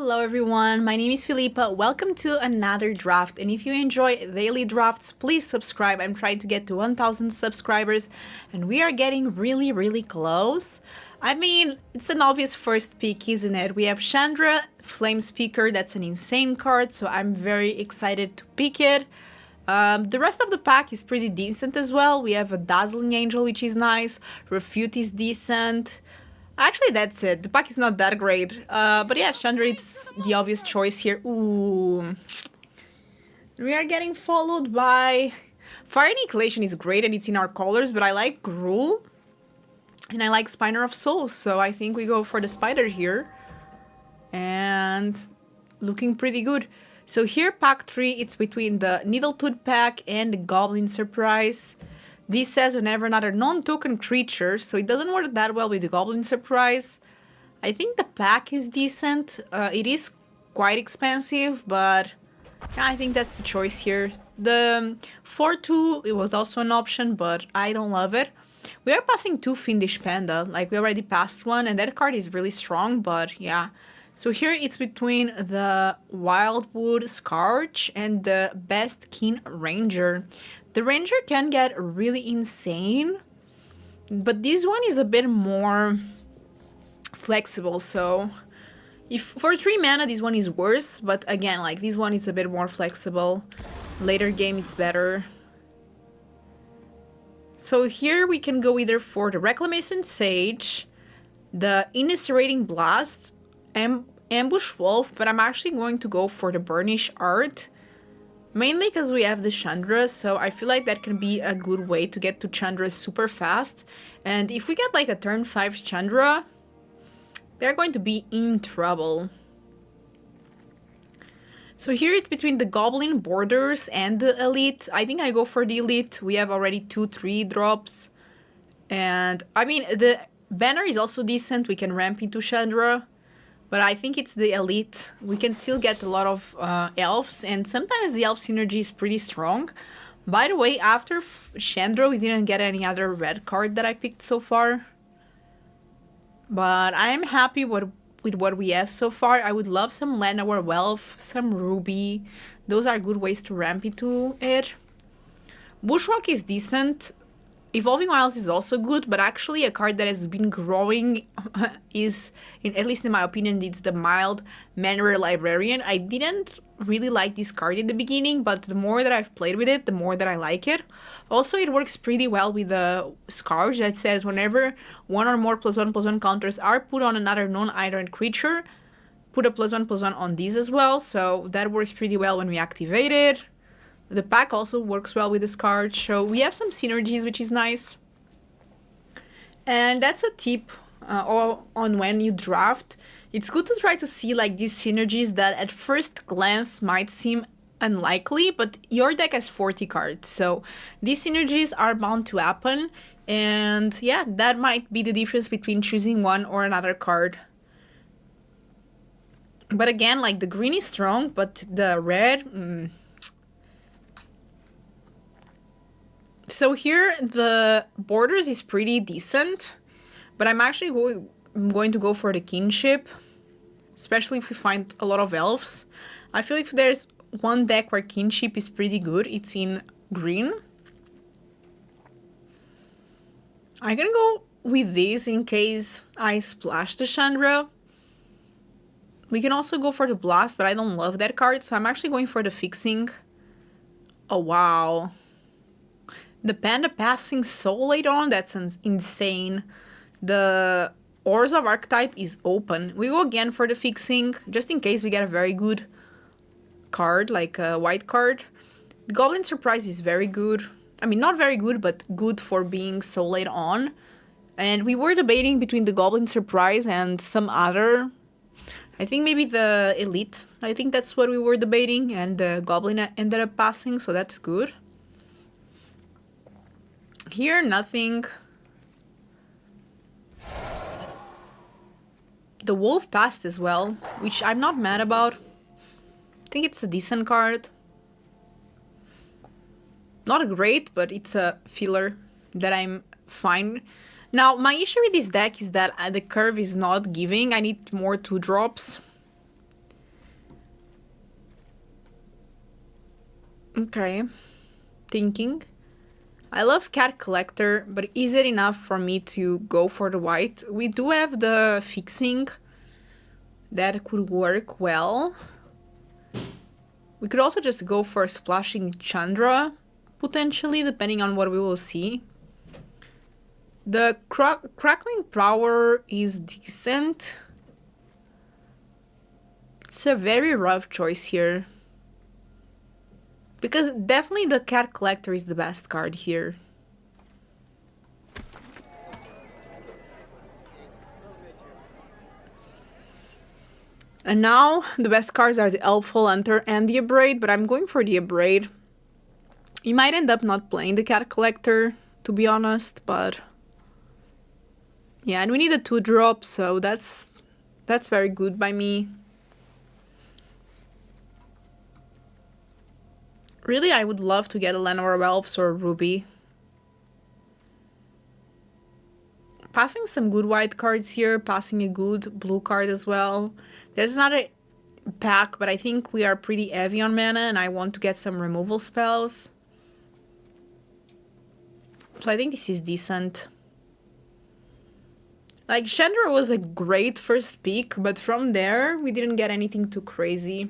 Hello everyone, my name is Filipa. Welcome to another draft, and if you enjoy daily drafts, please subscribe. I'm trying to get to 1000 subscribers and we are getting really close. I mean, it's an obvious first pick, isn't it? We have Chandra, Flame Speaker. That's an insane card, so I'm very excited to pick it. The rest of the pack is pretty decent as well. We have a Dazzling Angel, which is nice. Refute is decent. Actually, that's it. The pack is not that great. But yeah, Chandra, it's the obvious choice here. Ooh. We are getting followed by... Fire Annihilation is great and it's in our colors, but I like Gruul. And I like Spiner of Souls, so I think we go for the Spider here. And looking pretty good. So here, pack 3, it's between the Needletooth pack and the Goblin Surprise. This says whenever another non-token creature, so it doesn't work that well with the Goblin Surprise. I think the pack is decent. It is quite expensive, but yeah, I think that's the choice here. The 4-2, it was also an option, but I don't love it. We are passing 2 Fiendish Panda, like we already passed one, and that card is really strong, but yeah. So here it's between the Wildwood Scourge and the Best Keen Ranger. The Ranger can get really insane, but this one is a bit more flexible, so if for 3 mana this one is worse, but again, like this one is a bit more flexible. Later game it's better. So here we can go either for the Reclamation Sage, the Innicerating Blast, Ambush Wolf, but I'm actually going to go for the Burnish Art. Mainly because we have the Chandra, so I feel like that can be a good way to get to Chandra super fast. And if we get like a turn 5 Chandra, they're going to be in trouble. So here it's between the Goblin Borders and the Elite. I think I go for the Elite. We have already 2-3 drops. And I mean, the banner is also decent. We can ramp into Chandra. But I think it's the Elite. We can still get a lot of elves, and sometimes the elf synergy is pretty strong. By the way, after Chandra, we didn't get any other red card that I picked so far. But I'm happy with what we have so far. I would love some Llanowar Welf, some Ruby. Those are good ways to ramp into it. Bushwalk is decent. Evolving Wilds is also good, but actually a card that has been growing is, at least in my opinion, it's the Mild Manor Librarian. I didn't really like this card in the beginning, but the more that I've played with it, the more that I like it. Also, it works pretty well with the Scourge that says whenever one or more +1/+1 counters are put on another non-iron creature, put a +1/+1 on these as well, so that works pretty well when we activate it. The pack also works well with this card, so we have some synergies, which is nice. And that's a tip on when you draft. It's good to try to see like these synergies that at first glance might seem unlikely, but your deck has 40 cards, so these synergies are bound to happen. And yeah, that might be the difference between choosing one or another card. But again, like the green is strong, but the red... So here, the Borders is pretty decent, but I'm actually going to go for the Kinship, especially if we find a lot of elves. I feel if there's one deck where Kinship is pretty good, it's in green. I'm gonna go with this in case I splash the Chandra. We can also go for the Blast, but I don't love that card, so I'm actually going for the Fixing. Oh, wow. The Panda passing so late on, that's insane. The Ores of Archetype is open. We go again for the Fixing, just in case we get a very good card, like a white card. The Goblin Surprise is very good. I mean, not very good, but good for being so late on. And we were debating between the Goblin Surprise and some other... I think maybe the Elite. I think that's what we were debating, and the Goblin ended up passing, so that's good. Here, nothing. The Wolf passed as well, which I'm not mad about. I think it's a decent card. Not great, but it's a filler that I'm fine. Now, my issue with this deck is that the curve is not giving. I need more 2-drops. Okay. Thinking. I love Cat Collector, but is it enough for me to go for the white? We do have the fixing that could work well. We could also just go for Splashing Chandra, potentially, depending on what we will see. The Crackling Power is decent. It's a very rough choice here. Because definitely the Cat Collector is the best card here. And now the best cards are the Elful Hunter and the Abrade, but I'm going for the Abrade. You might end up not playing the Cat Collector, to be honest, but yeah, and we need a 2-drop, so that's very good by me. Really, I would love to get a Llanowar Elves or a Ruby. Passing some good white cards here, passing a good blue card as well. There's not a pack, but I think we are pretty heavy on mana and I want to get some removal spells. So I think this is decent. Like, Chandra was a great first pick, but from there, we didn't get anything too crazy.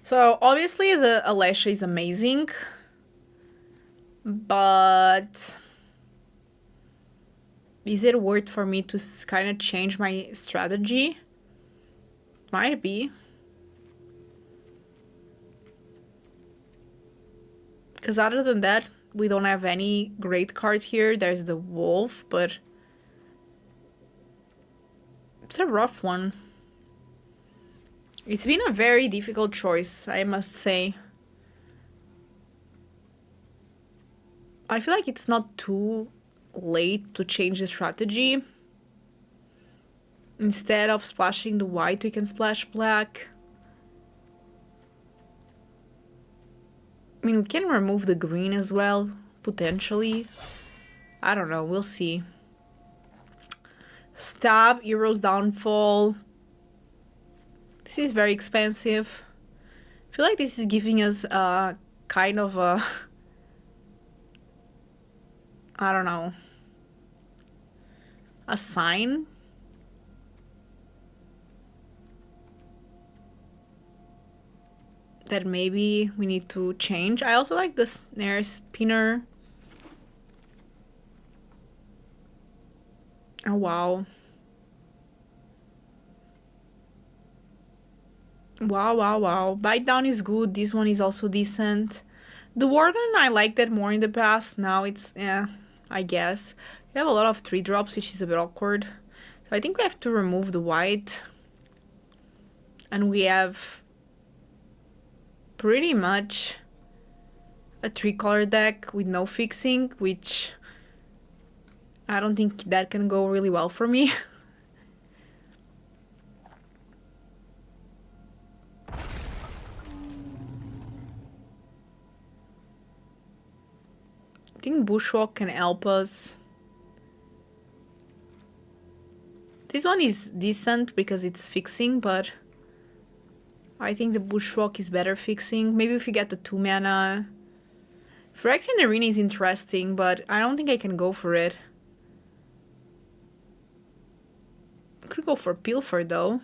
So, obviously, the Alesha is amazing. But is it worth for me to kind of change my strategy? Might be. Because other than that, we don't have any great cards here. There's the Wolf, but it's a rough one. It's been a very difficult choice, I must say. I feel like it's not too late to change the strategy. Instead of splashing the white, we can splash black. I mean, we can remove the green as well, potentially. I don't know, we'll see. Stab, Hero's Downfall. This is very expensive. I feel like this is giving us a kind of a... I don't know. A sign? That maybe we need to change. I also like the Snare Spinner. Oh, wow. Wow. Bite Down is good. This one is also decent. The Warden, I liked that more in the past. Now it's, yeah, I guess. We have a lot of 3-drops, which is a bit awkward. So I think we have to remove the white. And we have pretty much a 3-color deck with no fixing, which I don't think that can go really well for me. I think Bushwalk can help us. This one is decent because it's fixing, but I think the Bushwalk is better fixing. Maybe if we get the 2 mana. Phyrexian Arena is interesting, but I don't think I can go for it. I could go for Pilfer though.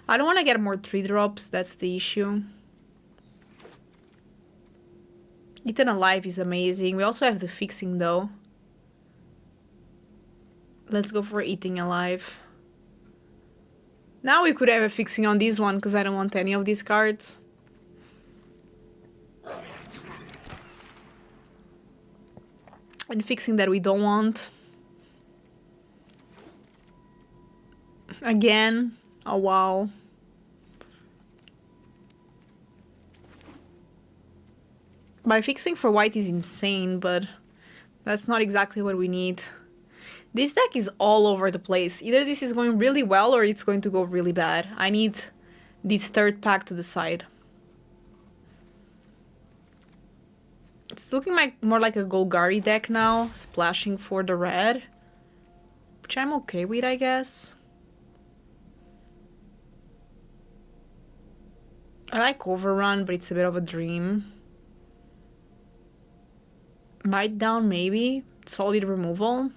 I don't want to get more 3-drops, that's the issue. Eaten Alive is amazing. We also have the fixing though. Let's go for Eating Alive. Now we could have a fixing on this one because I don't want any of these cards. And fixing that we don't want. Again. Oh wow. My fixing for white is insane, but that's not exactly what we need. This deck is all over the place. Either this is going really well or it's going to go really bad. I need this 3rd pack to decide. It's looking like more like a Golgari deck now, splashing for the red. Which I'm okay with, I guess. I like Overrun, but it's a bit of a dream. Bite Down, maybe. Solid Removal.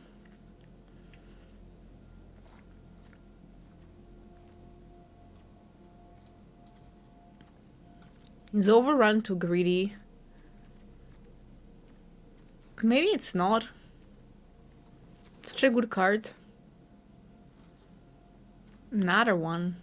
Is Overrun too greedy? Maybe it's not. Such a good card. Another one.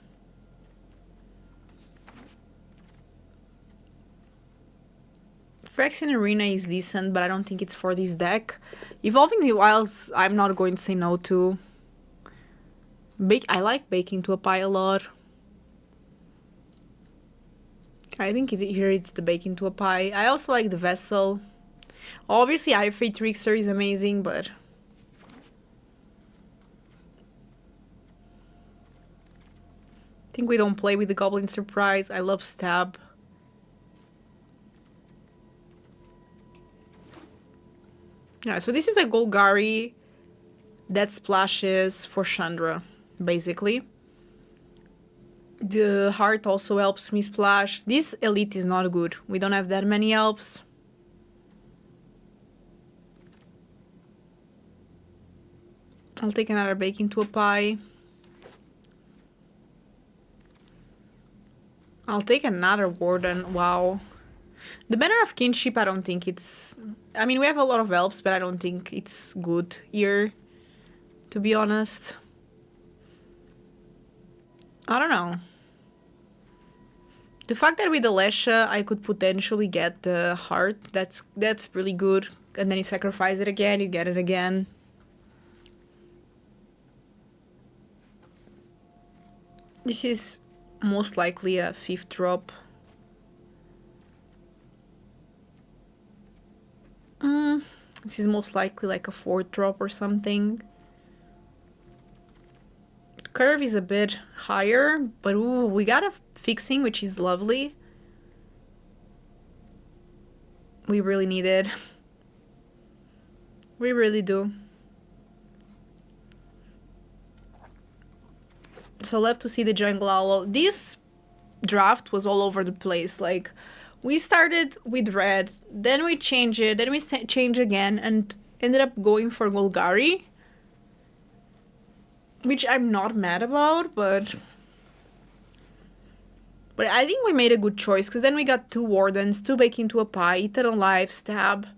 Phyrexian Arena is decent, but I don't think it's for this deck. Evolving Wilds, I'm not going to say no to. I like Bake into a Pie a lot. I think here it's the Bake into a Pie. I also like the Vessel. Obviously, Fate Trickster is amazing, but... I think we don't play with the Goblin Surprise. I love Stab. Yeah, so this is a Golgari that splashes for Chandra, basically. The heart also helps me splash. This elite is not good. We don't have that many elves. I'll take another Bake into a Pie. I'll take another Warden. Wow. The Banner of Kinship, I don't think it's... I mean, we have a lot of elves, but I don't think it's good here, to be honest. I don't know. The fact that with the Lesha I could potentially get the heart, that's really good. And then you sacrifice it again, you get it again. This is most likely a 5th drop. This is most likely like a 4th drop or something. The curve is a bit higher, but ooh, we got a fixing, which is lovely. We really need it. We really do. So love to see the jungle owl. This draft was all over the place. Like, we started with red, then we changed it, then we changed again, and ended up going for Golgari. Which I'm not mad about, but I think we made a good choice, because then we got 2 Wardens, 2 Bake into a Pie, Eternal Life, Stab,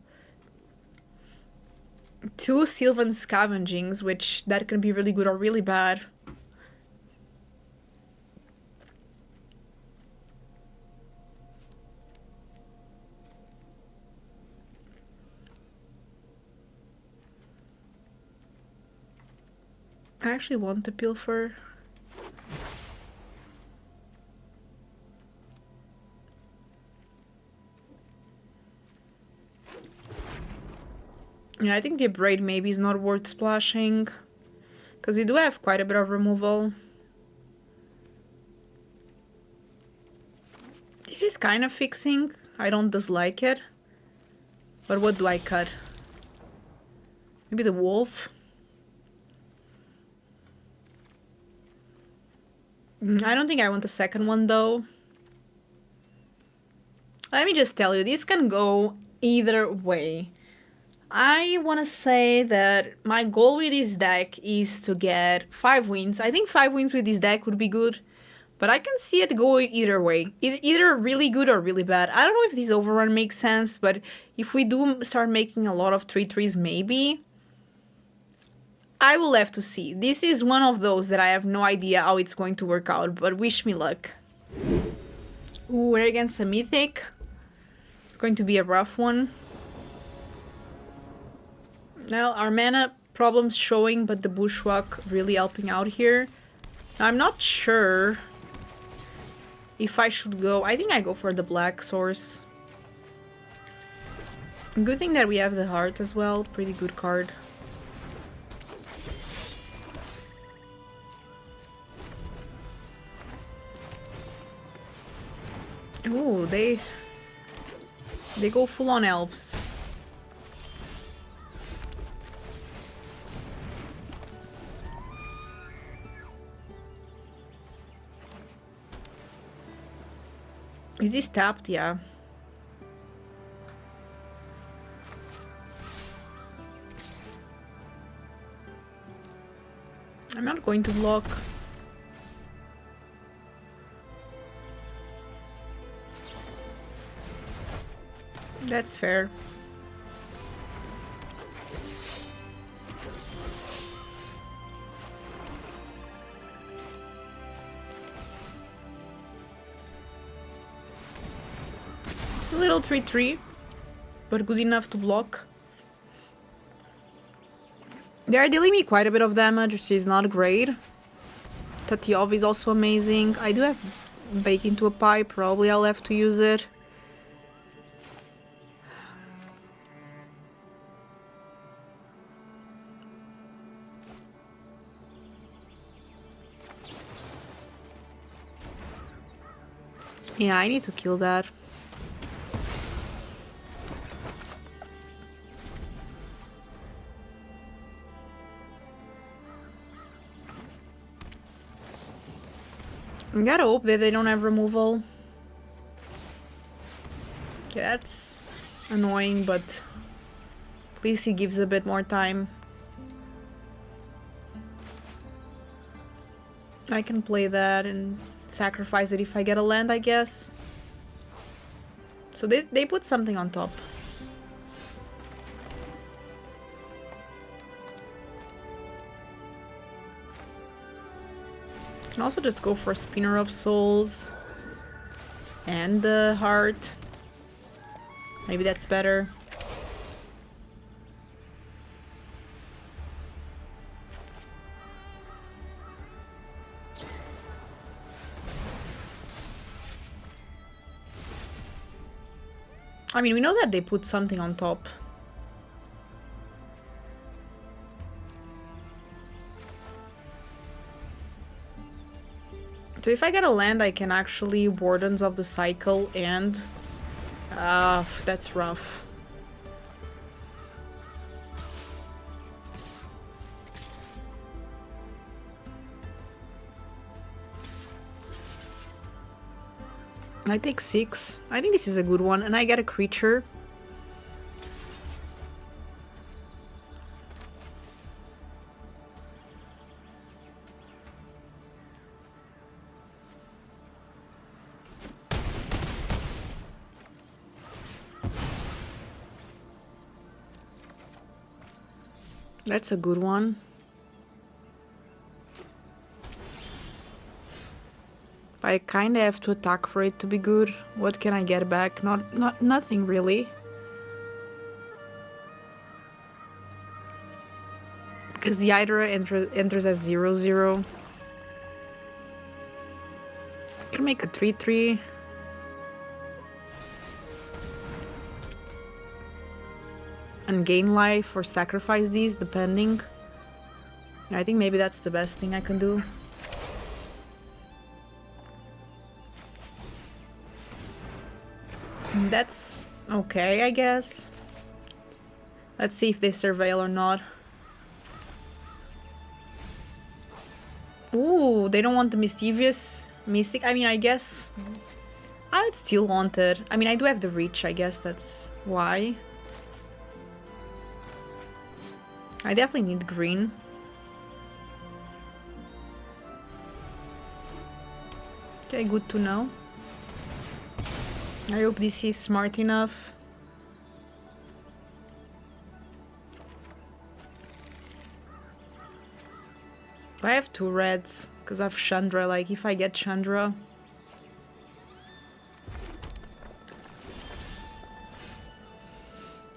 2 Sylvan Scavengings, which that can be really good or really bad. I actually want to pilfer. Yeah, I think the Braid maybe is not worth splashing, because we do have quite a bit of removal. This is kind of fixing. I don't dislike it. But what do I cut? Maybe the wolf? I don't think I want a second one though. Let me just tell you, this can go either way. I want to say that my goal with this deck is to get 5 wins. I think 5 wins with this deck would be good, but I can see it go either way. Either really good or really bad. I don't know if this overrun makes sense, but if we do start making a lot of 3/3s, maybe. I will have to see. This is one of those that I have no idea how it's going to work out, but wish me luck. Ooh, we're against a mythic. It's going to be a rough one. Now, our mana problems showing, but the Bushwhack really helping out here. Now, I'm not sure if I should go. I think I go for the black source. Good thing that we have the heart as well. Pretty good card. Ooh, they go full on elves. Is this tapped? Yeah. I'm not going to block. That's fair. It's a little 3-3, but good enough to block. They are dealing me quite a bit of damage, which is not great. Tatyov is also amazing. I do have Bake into a Pipe, probably I'll have to use it. Yeah, I need to kill that. I gotta hope that they don't have removal. Okay, that's annoying, but at least he gives a bit more time. I can play that and sacrifice it if I get a land, I guess. So they put something on top. Can also just go for Spinner of Souls and the heart. Maybe that's better. I mean, we know that they put something on top. So if I get a land, I can actually Wardens of the Cycle and... that's rough. I take 6. I think this is a good one, and I get a creature. That's a good one. I kinda have to attack for it to be good. What can I get back? Nothing really. Because the Hydra enters as 0/0. I can make a 3/3. And gain life or sacrifice these, depending. Yeah, I think maybe that's the best thing I can do. That's okay, I guess. Let's see if they surveil or not. Ooh, they don't want the mischievous mystic. I mean, I guess I would still want it. I mean, I do have the reach, I guess that's why. I definitely need green. Okay, good to know. I hope this is smart enough. I have 2 reds, because I have Chandra. Like, if I get Chandra...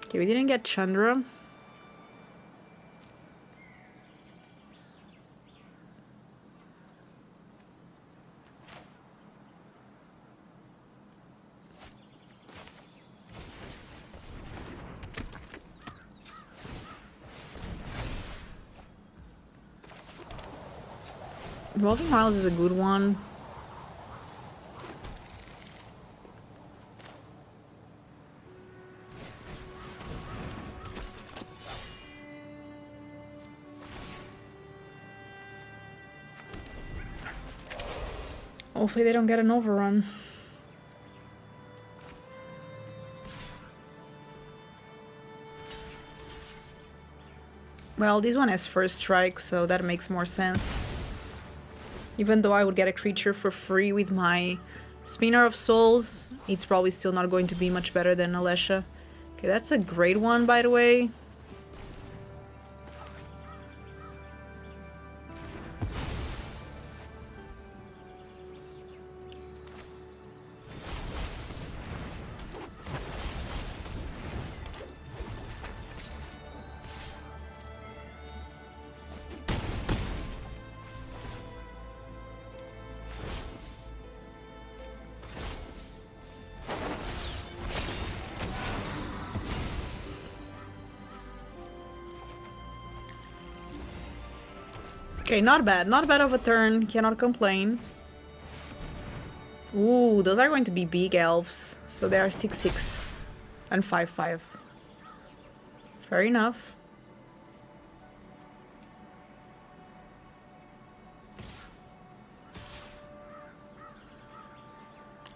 Okay, we didn't get Chandra. Revolving Miles is a good one. Hopefully they don't get an overrun. Well, this one has first strike, so that makes more sense. Even though I would get a creature for free with my Spinner of Souls, it's probably still not going to be much better than Alesha. Okay, that's a great one, by the way. Okay, not bad. Not bad of a turn. Cannot complain. Ooh, those are going to be big elves. So they are 6/6 and 5/5. Fair enough.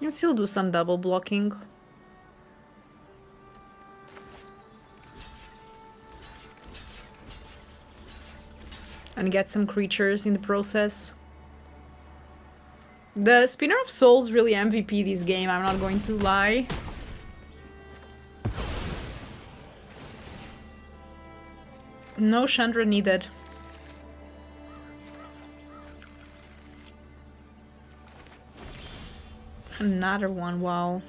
You can still do some double blocking. And get some creatures in the process. The Spinner of Souls really MVP this game, I'm not going to lie. No Chandra needed. Another one, wow.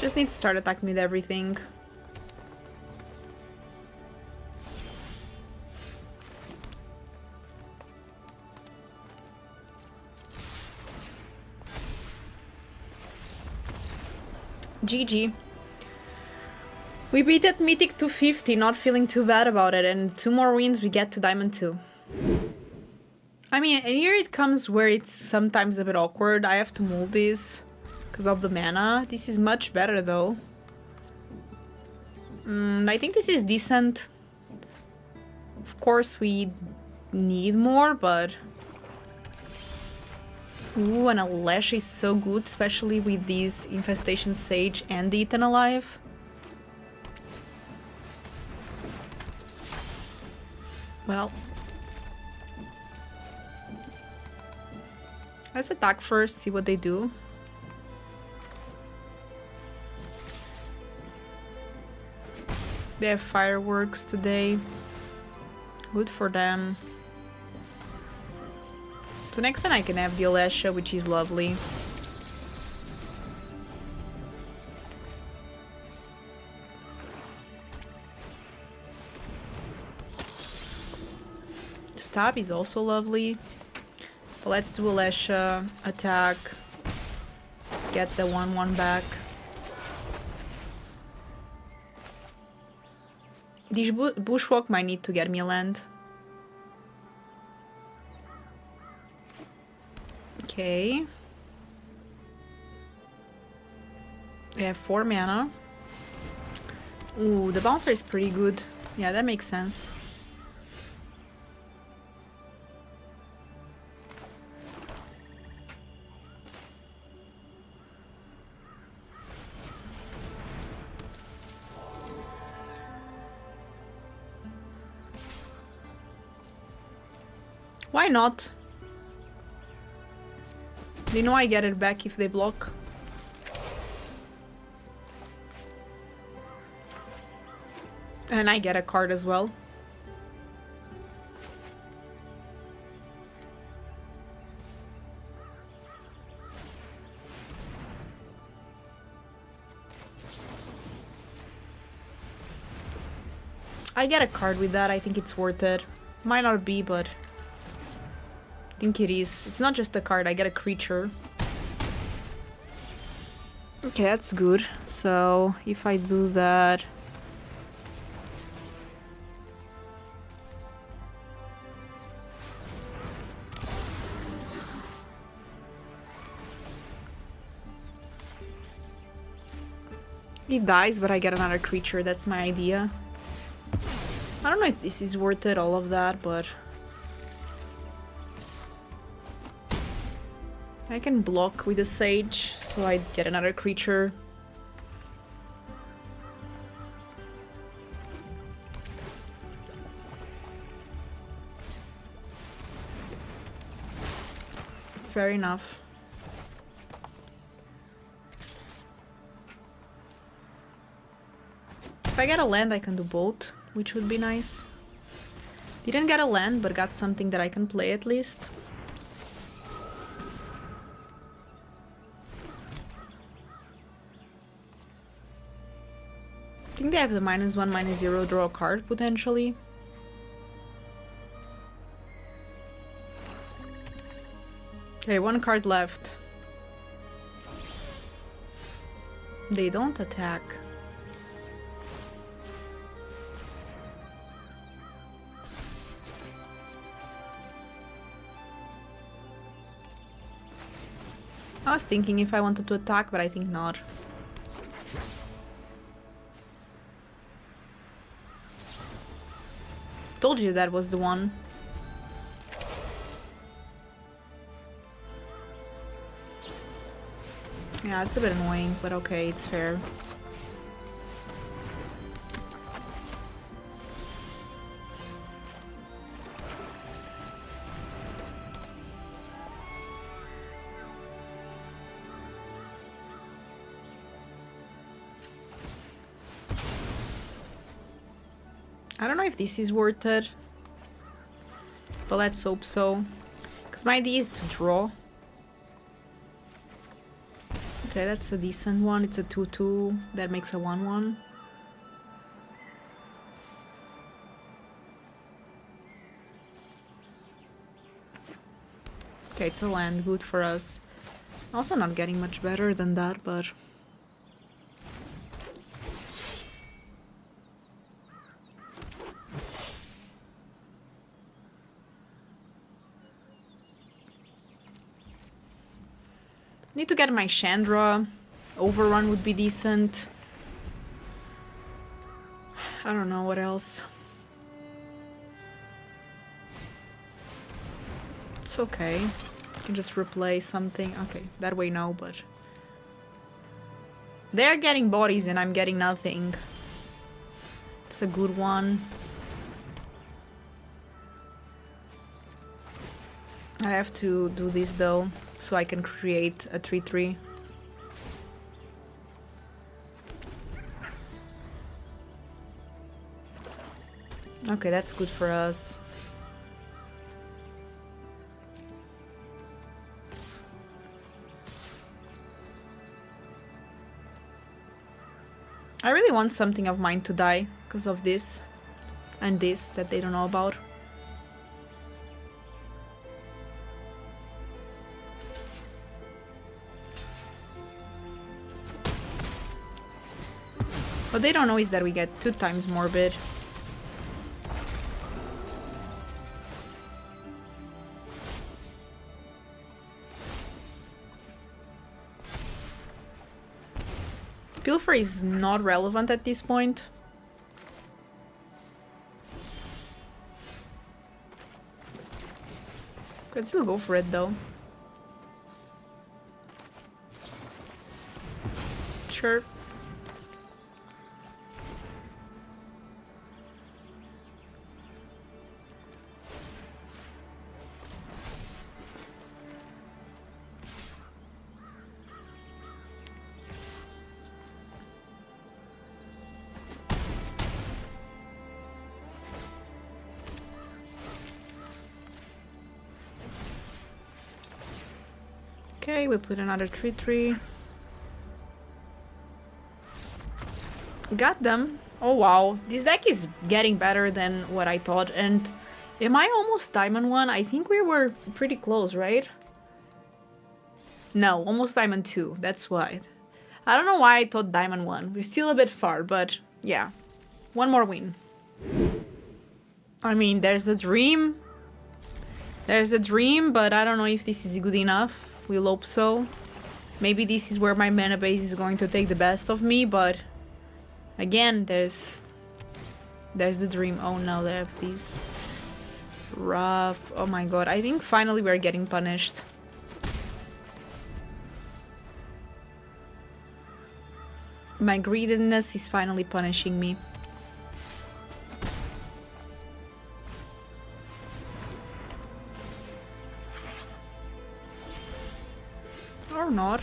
Just need to start attacking with everything. GG. We beat at Mythic 250, not feeling too bad about it, and 2 more wins we get to Diamond 2. I mean, and here it comes where it's sometimes a bit awkward. I have to move this because of the mana. This is much better though. I think this is decent. Of course we need more, but... Ooh, and a Lash is so good, especially with these Infestation Sage and the Eaten Alive. Well... let's attack first, see what they do. They have fireworks today. Good for them. So next time I can have the Alesha, which is lovely. Stab is also lovely. But let's do Alesha, attack, get the 1/1 back. This Bushwalk might need to get me a land. Okay. I have 4 mana. Ooh, the bouncer is pretty good. Yeah, that makes sense. Why not? They know I get it back if they block. And I get a card as well. I get a card with that, I think it's worth it. Might not be, but... I think it is. It's not just a card, I get a creature. Okay, that's good. So, if I do that... He dies, but I get another creature. That's my idea. I don't know if this is worth it, all of that, but... I can block with a Sage, so I get another creature. Fair enough. If I get a land, I can do both, which would be nice. Didn't get a land, but got something that I can play at least. I think they have the -1, -0 draw a card, potentially. Okay, one card left. They don't attack. I was thinking if I wanted to attack, but I think not. Told you that was the one. Yeah, it's a bit annoying, but okay, it's fair. I don't know if this is worth it, but let's hope so. Because my idea is to draw. Okay, that's a decent one. It's a 2/2. That makes a 1/1. Okay, it's a land. Good for us. Also not getting much better than that, but... Need to get my Chandra. Overrun would be decent. I don't know what else. It's okay. I can just replay something. Okay, that way no, but... They're getting bodies and I'm getting nothing. It's a good one. I have to do this though, so I can create a 3/3. Okay, that's good for us. I really want something of mine to die because of this and this that they don't know about. What they don't know is that we get 2 times morbid. Pilfer is not relevant at this point. Could still go for it though. Sure. Okay, we put another 3/3. Got them. Oh wow, this deck is getting better than what I thought. And am I almost Diamond 1? I think we were pretty close, right? No, almost Diamond 2. That's why. I don't know why I thought Diamond 1. We're still a bit far, but yeah. One more win. I mean, there's a dream. There's a dream, but I don't know if this is good enough. We'll hope so. Maybe this is where my mana base is going to take the best of me, but Again, there's the dream. Oh no, they have these rough. Oh my god, I think finally we're getting punished. My greediness is finally punishing me. Or not.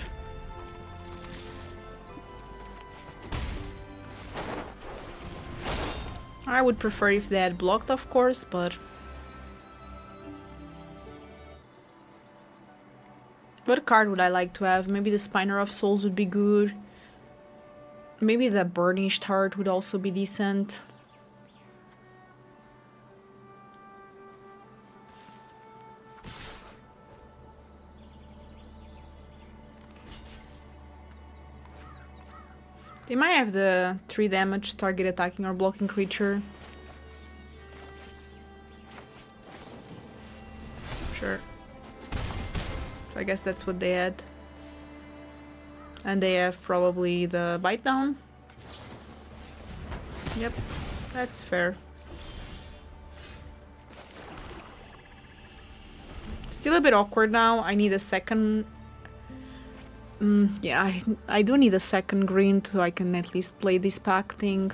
I would prefer if they had blocked, of course, but... What card would I like to have? Maybe the Spiner of Souls would be good. Maybe the Burnished Heart would also be decent. They might have the 3 damage, target attacking or blocking creature. Sure. So I guess that's what they had. And they have probably the bite down. Yep, that's fair. Still a bit awkward now. I need a second... yeah, I do need a second green so I can at least play this pack thing.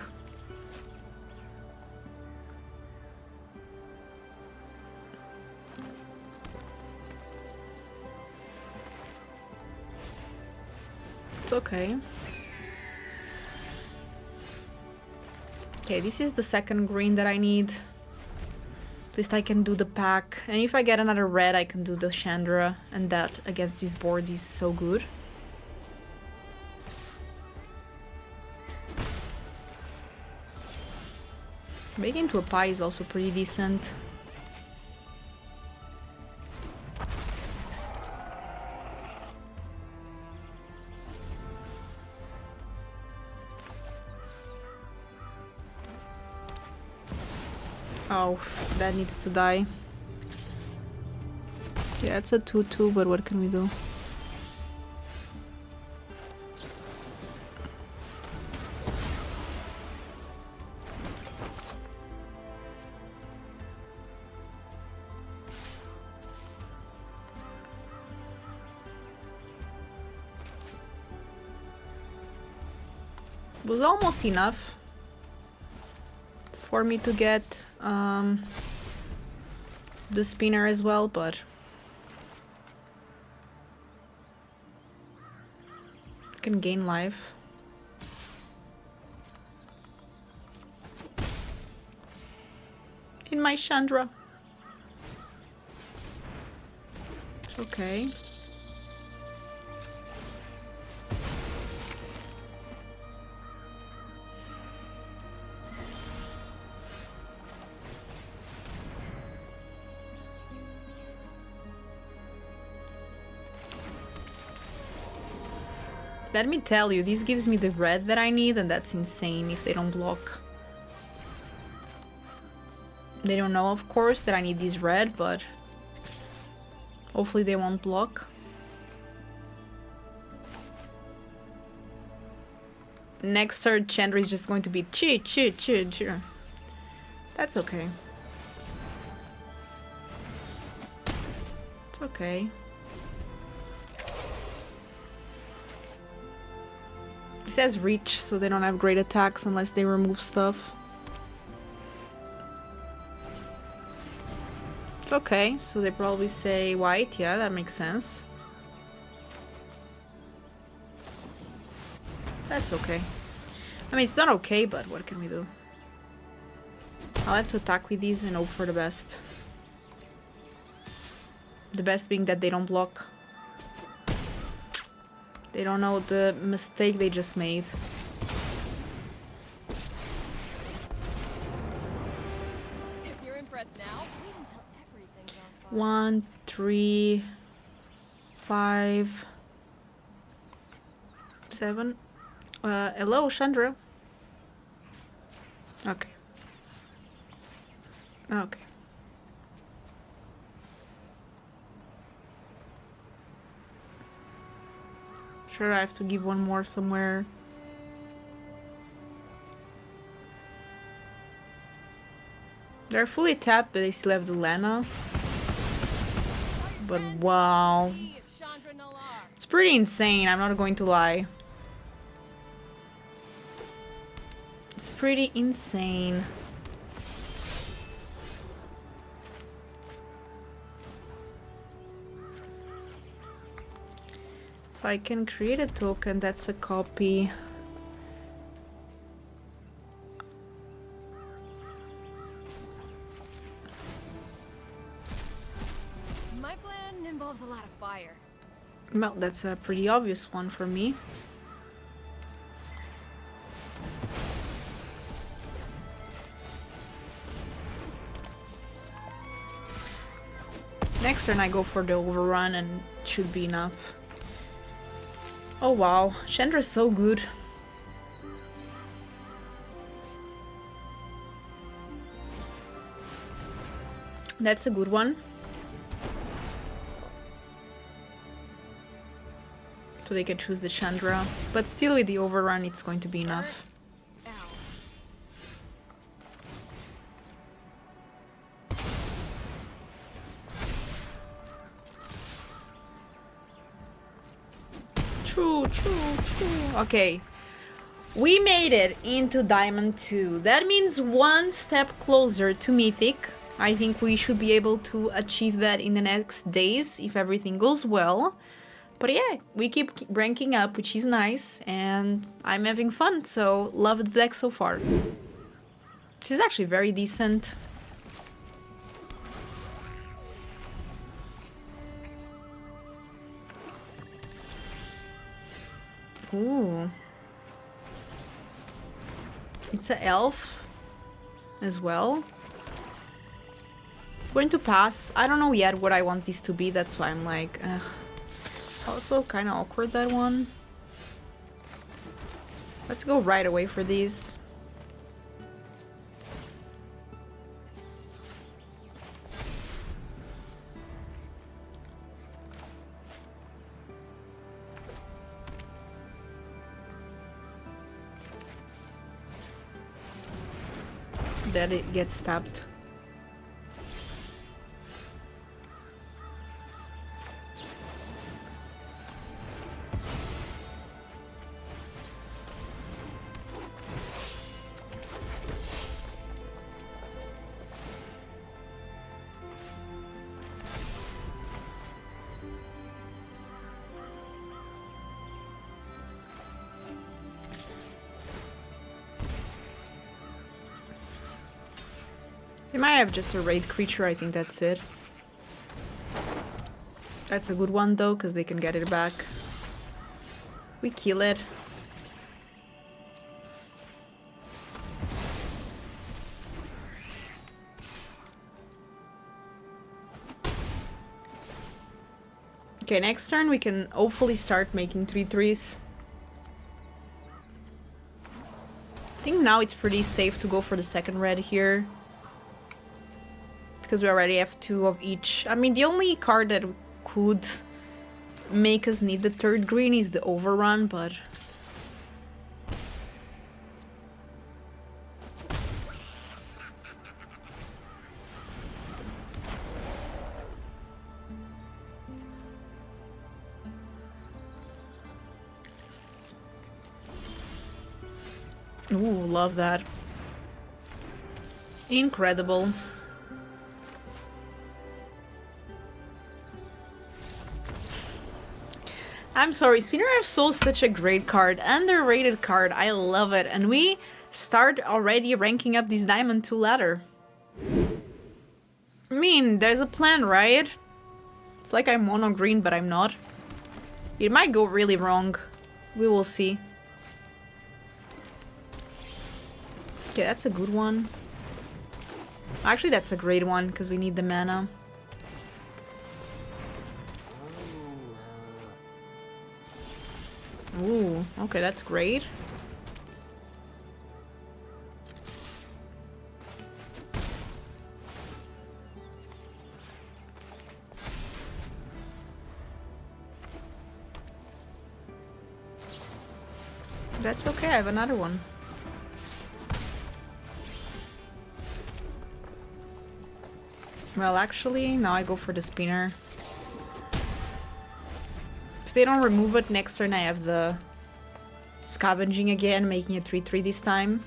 It's okay. Okay, this is the second green that I need. At least I can do the pack. And if I get another red, I can do the Chandra. And that against this board is so good. Making into a pie is also pretty decent. Oh, that needs to die. Yeah, it's a 2-2, but what can we do? It was almost enough for me to get the spinner as well, but I can gain life. In my Chandra. It's okay. Let me tell you, this gives me the red that I need, and that's insane if they don't block. They don't know, of course, that I need this red, but hopefully they won't block. Next third Chandra is just going to be chi. That's okay. It's okay. It says reach, so they don't have great attacks unless they remove stuff. It's okay, so they probably say white, yeah, that makes sense. That's okay. I mean, it's not okay, but what can we do? I'll have to attack with these and hope for the best. The best being that they don't block. They don't know the mistake they just made. If you're impressed now, wait until everything's on fire. 1, 3, 5, 7. Hello, Chandra. Okay. Okay. Sure, I have to give one more somewhere. They're fully tapped, but they still have the Lana. But wow. Chandra Nalar. It's pretty insane, I'm not going to lie. It's pretty insane. So I can create a token that's a copy. My plan involves a lot of fire. Well, that's a pretty obvious one for me. Next turn I go for the overrun and it should be enough. Oh wow, Chandra's so good. That's a good one. So they can choose the Chandra. But still with the overrun it's going to be enough. Ow. True. Okay. We made it into Diamond 2. That means one step closer to Mythic. I think we should be able to achieve that in the next days if everything goes well. But yeah, we keep ranking up, which is nice, and I'm having fun, so love the deck so far. This is actually very decent. Ooh. It's an elf as well. Going to pass. I don't know yet what I want this to be, that's why I'm like, ugh. Also kind of awkward, that one. Let's go right away for these. That it gets stabbed. They might have just a raid creature, I think that's it. That's a good one though, because they can get it back. We kill it. Okay, next turn we can hopefully start making 3/3s. I think now it's pretty safe to go for the second red here. Because we already have 2 of each. I mean, the only card that could make us need the third green is the overrun, but... Ooh, love that. Incredible. I'm sorry, Spinner F Soul is such a great card, underrated card, I love it, and we start already ranking up this Diamond 2 ladder. I mean, there's a plan, right? It's like I'm mono green, but I'm not. It might go really wrong. We will see. Okay, that's a good one. Actually, that's a great one, because we need the mana. Ooh, okay, that's great. That's okay, I have another one. Well, actually, now I go for the spinner. If they don't remove it, next turn I have the scavenging again, making it 3-3 this time.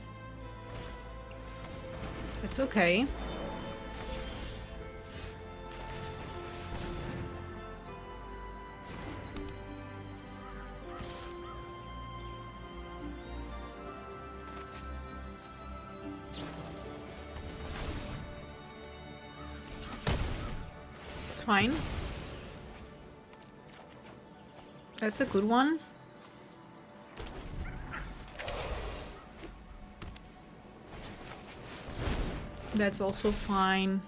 It's okay. It's fine. That's a good one. That's also fine.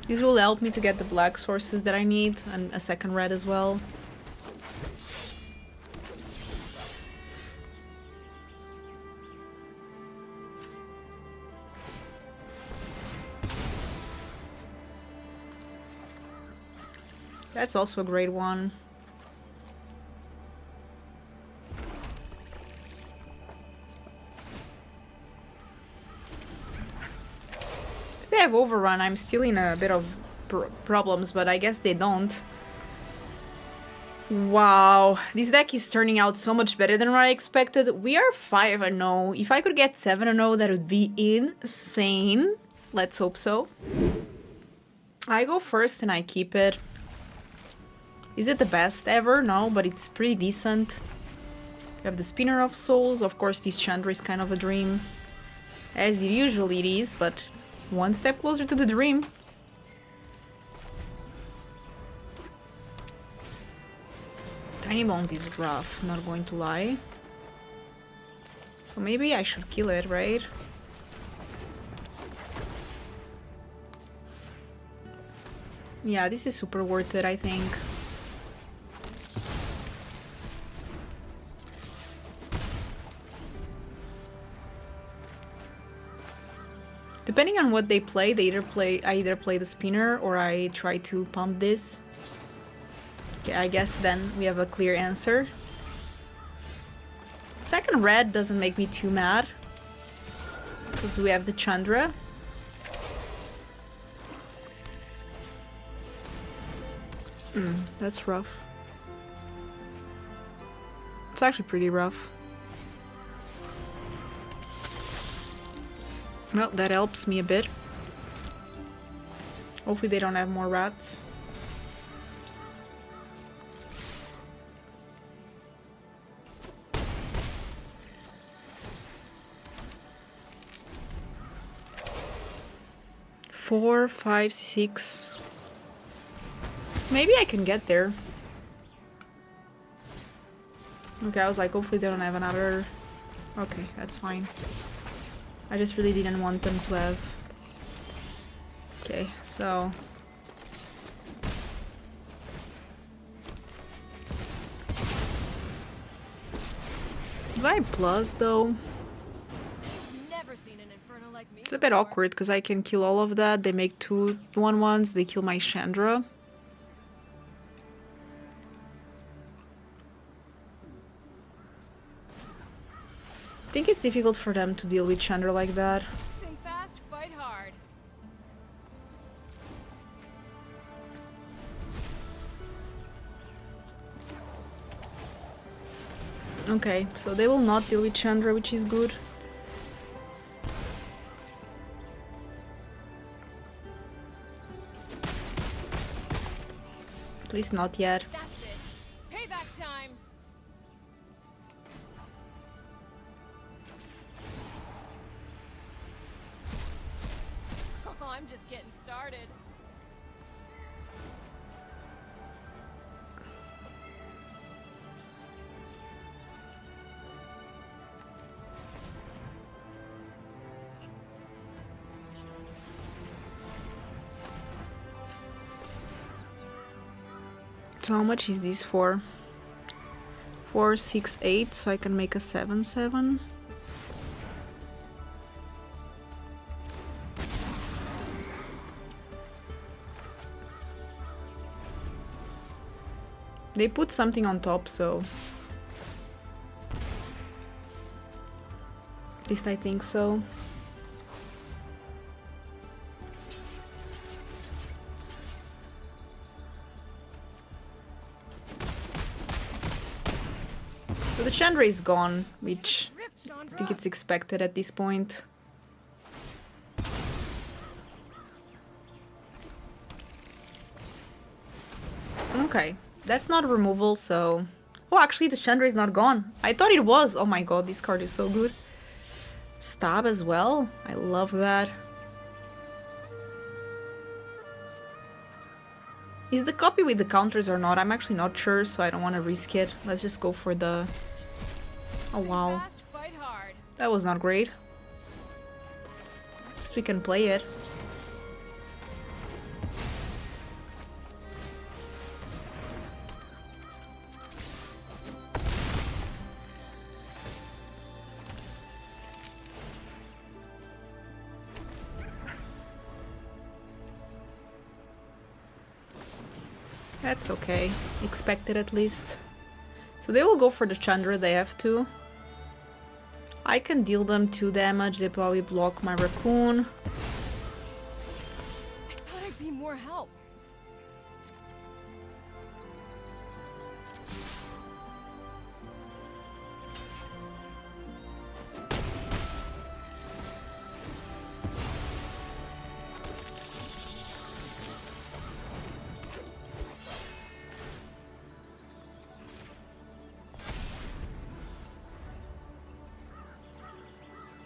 This will help me to get the black sources that I need, and a second red as well. That's also a great one. If they have overrun, I'm still in a bit of problems, but I guess they don't. Wow, this deck is turning out so much better than what I expected. We are 5-0. If I could get 7-0, that would be insane. Let's hope so. I go first and I keep it. Is it the best ever? No, but it's pretty decent. You have the Spinner of Souls. Of course, this Chandra is kind of a dream. As it usually is, but one step closer to the dream. Tiny Bones is rough, not going to lie. So maybe I should kill it, right? Yeah, this is super worth it, I think. Depending on what they play, I either play the spinner or I try to pump this. Okay, I guess then we have a clear answer. Second red doesn't make me too mad, because we have the Chandra. That's rough. It's actually pretty rough. Well, that helps me a bit. Hopefully they don't have more rats. Four, 5, 6. Maybe I can get there. Okay, I was like, hopefully they don't have another... Okay, that's fine. I just really didn't want them to have... Okay, so... Do I plus though? Never seen an inferno like me It's a bit awkward because I can kill all of that. They make 2 1/1s, they kill my Chandra. I think it's difficult for them to deal with Chandra like that. Think fast, fight hard. Okay, so they will not deal with Chandra, which is good. At least not yet. That's it. Payback time. Oh, I'm just getting started. So how much is this for? 4, 6, 8, so I can make a 7, 7. They put something on top, so At least I think so. So the Chandra is gone, which I think it's expected at this point. Okay, that's not removal, so... Oh, actually the Chandra is not gone. I thought it was. Oh my god, this card is so good. Stab as well. I love that. Is the copy with the counters or not? I'm actually not sure, so I don't want to risk it. Let's just go for the... Oh wow. That was not great. Just we can play it. That's okay. Expected at least. So they will go for the Chandra, they have to. I can deal them 2 damage, they probably block my Raccoon. I thought I'd be more help.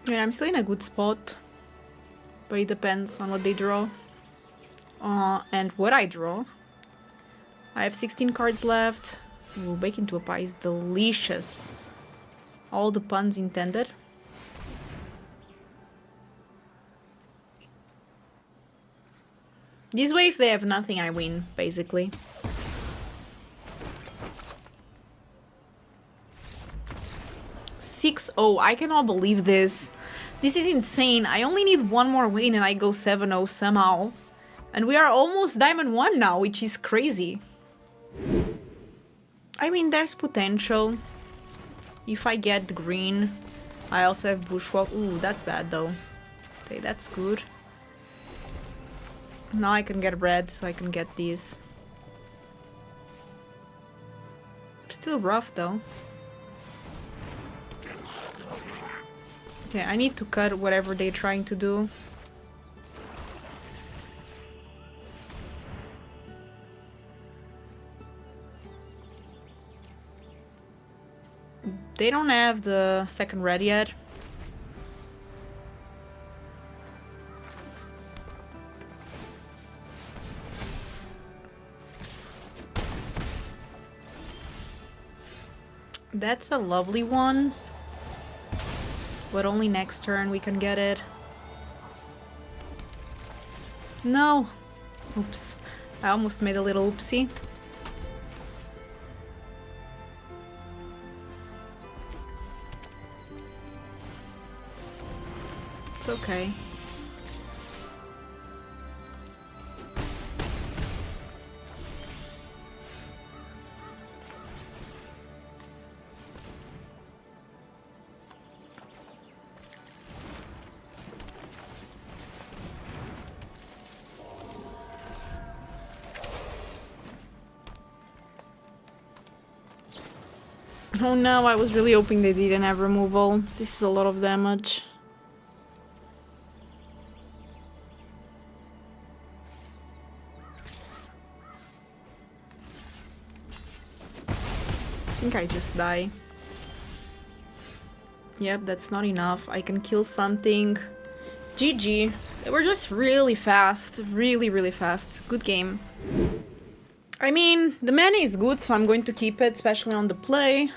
I mean, I'm still in a good spot, but it depends on what they draw and what I draw. I have 16 cards left. Ooh, bake into a pie is delicious. All the puns intended. This way, if they have nothing, I win, basically. I cannot believe this. This is insane. I only need one more win and I go 7-0 somehow. And we are almost Diamond 1 now, which is crazy. I mean, there's potential. If I get green. I also have Bushwalk. Ooh, that's bad though. Okay, that's good. Now I can get red, so I can get these. Still rough though. Okay, I need to cut whatever they're trying to do. They don't have the second red yet. That's a lovely one. But only next turn we can get it. No! Oops. I almost made a little oopsie. It's okay. Oh no, I was really hoping they didn't have removal. This is a lot of damage. I think I just die. Yep, that's not enough. I can kill something. GG. They were just really fast. Really, really fast. Good game. I mean, the mana is good, so I'm going to keep it, especially on the play.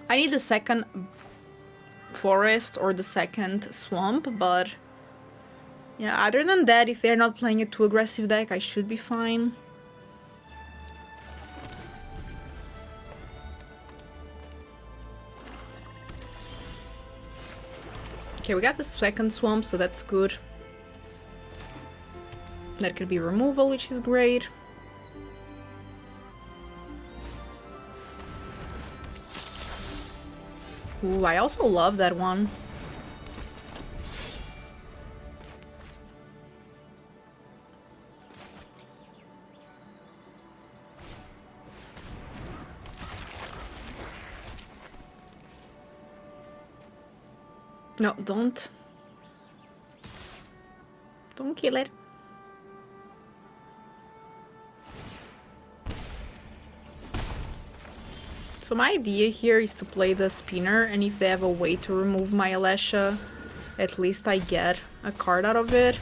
I need the second forest or the second swamp, but yeah, other than that, if they're not playing a too aggressive deck, I should be fine. Okay, we got the second swamp, so that's good. That could be removal, which is great. Ooh, I also love that one. No, don't. Don't kill it. So my idea here is to play the spinner, and if they have a way to remove my Alesha, at least I get a card out of it.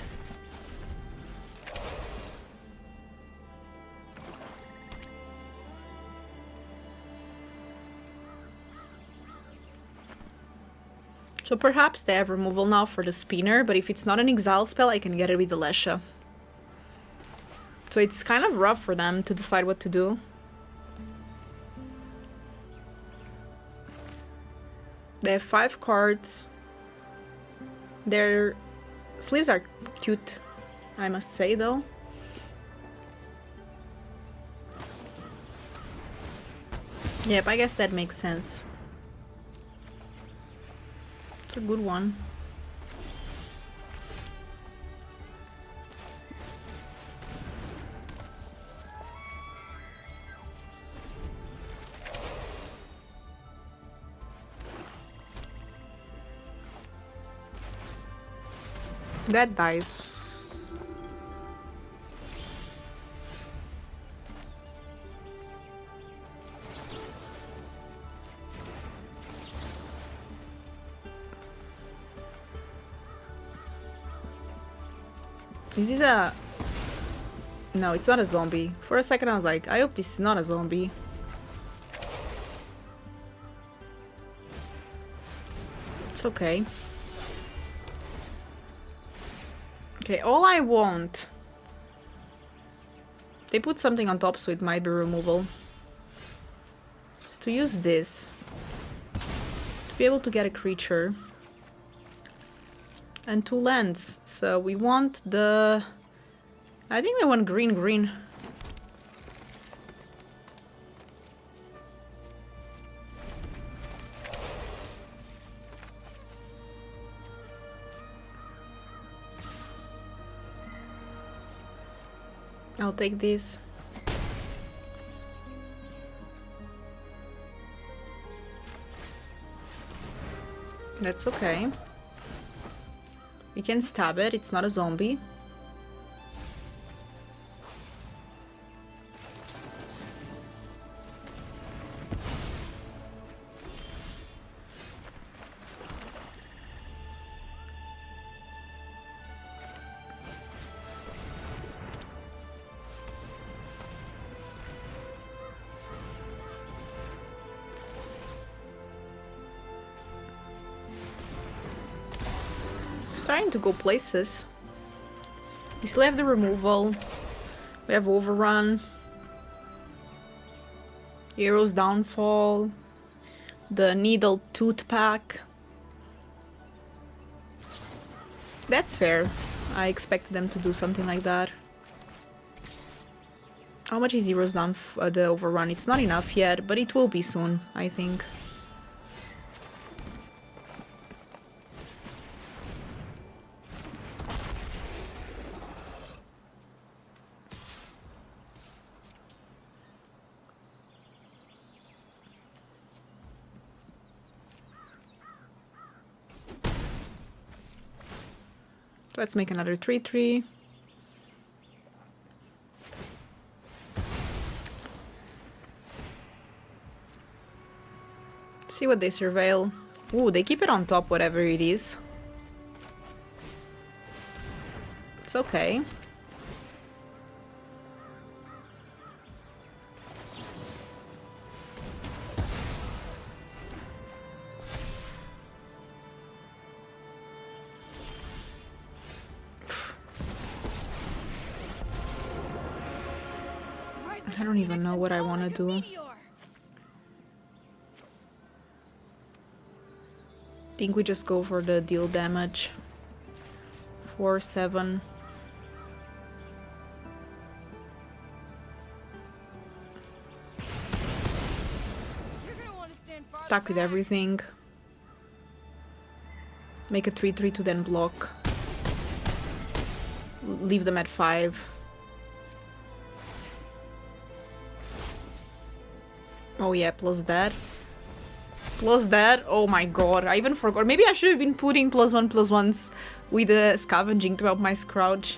So perhaps they have removal now for the spinner, but if it's not an exile spell, I can get it with Alesha. So it's kind of rough for them to decide what to do. They have 5 cards. Their sleeves are cute, I must say, though. Yep, I guess that makes sense. It's a good one. That dies. Is this a... No, it's not a zombie. For a second I was like, I hope this is not a zombie. It's okay. Okay, all I want... They put something on top, so it might be removal. Is to use this. To be able to get a creature. And 2 lands. So we want the... I think we want green, green. I'll take this. That's okay. We can stab it, it's not a zombie. Trying to go places. We still have the removal. We have overrun. Hero's downfall. The needle tooth pack. That's fair. I expected them to do something like that. How much is Hero's the overrun? It's not enough yet, but it will be soon, I think. Let's make another 3/3. See what they surveil. Ooh, they keep it on top, whatever it is. It's okay. I don't even know what I want to do. Think we just go for the deal damage. 4/7. Attack with everything. Make a 3-3 to then block. Leave them at 5. Oh yeah, plus that. Plus that. Oh my god, I even forgot. Maybe I should have been putting +1/+1s with the scavenging to help my Scrouch.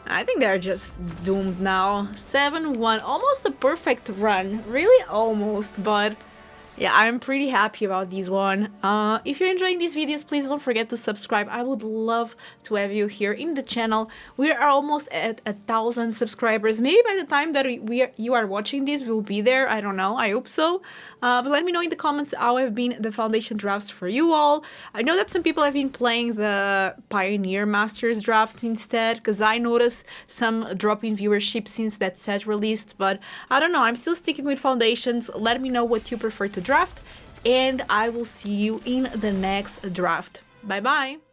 I think they're just doomed now. 7-1. Almost a perfect run. Really almost, but yeah, I'm pretty happy about this one. If you're enjoying these videos, please don't forget to subscribe. I would love to have you here in the channel. We are almost at 1,000 subscribers. Maybe by the time that you are watching this, we'll be there. I don't know. I hope so. But let me know in the comments how have been the foundation drafts for you all. I know that some people have been playing the Pioneer Masters draft instead, because I noticed some drop in viewership since that set released. But I don't know. I'm still sticking with foundations. Let me know what you prefer to draft, and I will see you in the next draft. Bye bye!